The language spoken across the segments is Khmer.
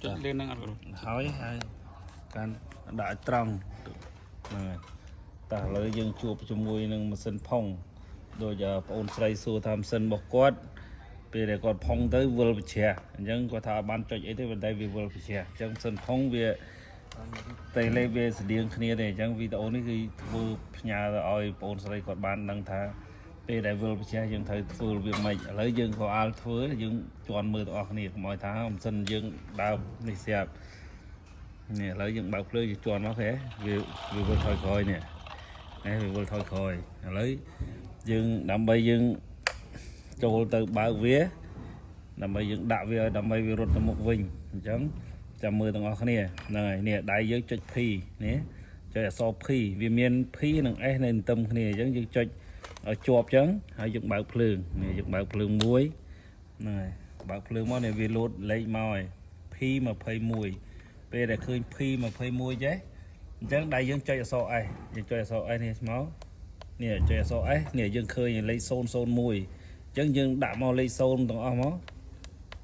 lên năng ăn hỏi hay can đại trăng này ta lấy dương chuột cho mùi nâng mà sân phong rồi giờ ôn say xua tham sân bọc quát vì để còn phong tới vừa bị chè nhưng có thà ban cho ấy tới bên đây vì vừa bị chè chẳng sân phong về tây lê về sự điên kia này chẳng vì tao này thì vừa nhà rồi ôn say còn ban năng thà về đại vừa bị chè nhưng thấy vừa việc mày lấy dương có al thưa dương chọn mưa tao này mọi tháng sân dương đào này xẹp nè lấy dương bọc lưới chọn nó thế vì vừa thôi coi nè này vì vừa thôi coi lấy dương đâm bay dươngចូលទៅបើកវាដើម្បីយើងដាក់វាដើម្បីវារត់ទៅមុខវិញអញ្ចឹងចាំមើលទាំងអស់គ្នាហ្នឹងហើយនេះដៃយើងចុច P នេះចុចអក្សរ P វាមាន P និង S នៅទន្ទឹមគ្នាអញ្ចឹងយើងចុចឲ្យជាប់អញ្ចឹងហើយយើងបើកភ្លើងនេះយើងបើកភ្លើងមួយហ្នឹងហើយបើកភ្លើងមកនេះវាលោតលេខមកហើយ P 21ពេលដែលឃើញ P 21ចេះអញ្ចឹងដៃយើងចុចអក្សរ S យើងចុចអក្សរ S នេះមកនេះចុចអក្សរ S នេះយើងឃើញលេខ001ចឹងយើងដាក់មកលេខ0ទាំងអស់មក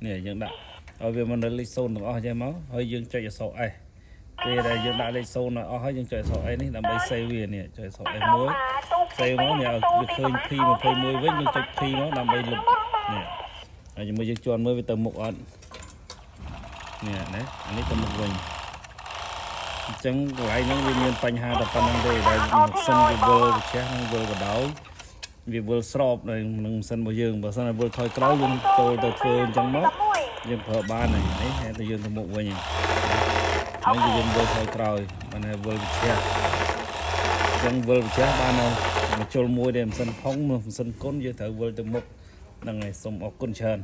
នេះយើងដាក់ឲ្យវាមកនៅលេខ0ទាំងអស់ចេះមកហើយយើងចុចអក្សរ S ពេលដែលយើងដាក់លេខ0ឲ្យអស់ហើយយើងចុចអក្សរ S នេះដើម្បី save វានេះចុចអក្សរ S មួយ save មកនេះឲ្យវាឃើញ P21 វិញយើងចុច P មកដើម្បីលុបនេះហើយជាមួយយើងជន់មើលវាទៅមុខអត់នេះណាអានេះទៅមុខវិញអញ្ចឹងកន្លែងហ្នឹងវាមានបញ្ហាតែប៉ុណ្្នឹងទេដែលម៉ាស៊ីនវាវិលវាជះនឹងវិលបដោយវាវិលស្របនៅនឹងម៉ាស៊ីនរបស់យើងបើសិនតែវិលថយក្រោយយើងចូលទៅធ្វើអញ្ចឹងមកយើងប្រើបានហើយនេះតែយើងទៅមុខវិញហើយយើងវិលថយក្រោយបានហើយវិលវាជះអញ្ចឹងវិលវាជះបានមកជុលមួយដែលម៉ាស៊ីនផុងម៉ាស៊ីនគុណយើងត្រូវវិលទៅមុខហ្នឹងហើយសូមអរគុណច្រើន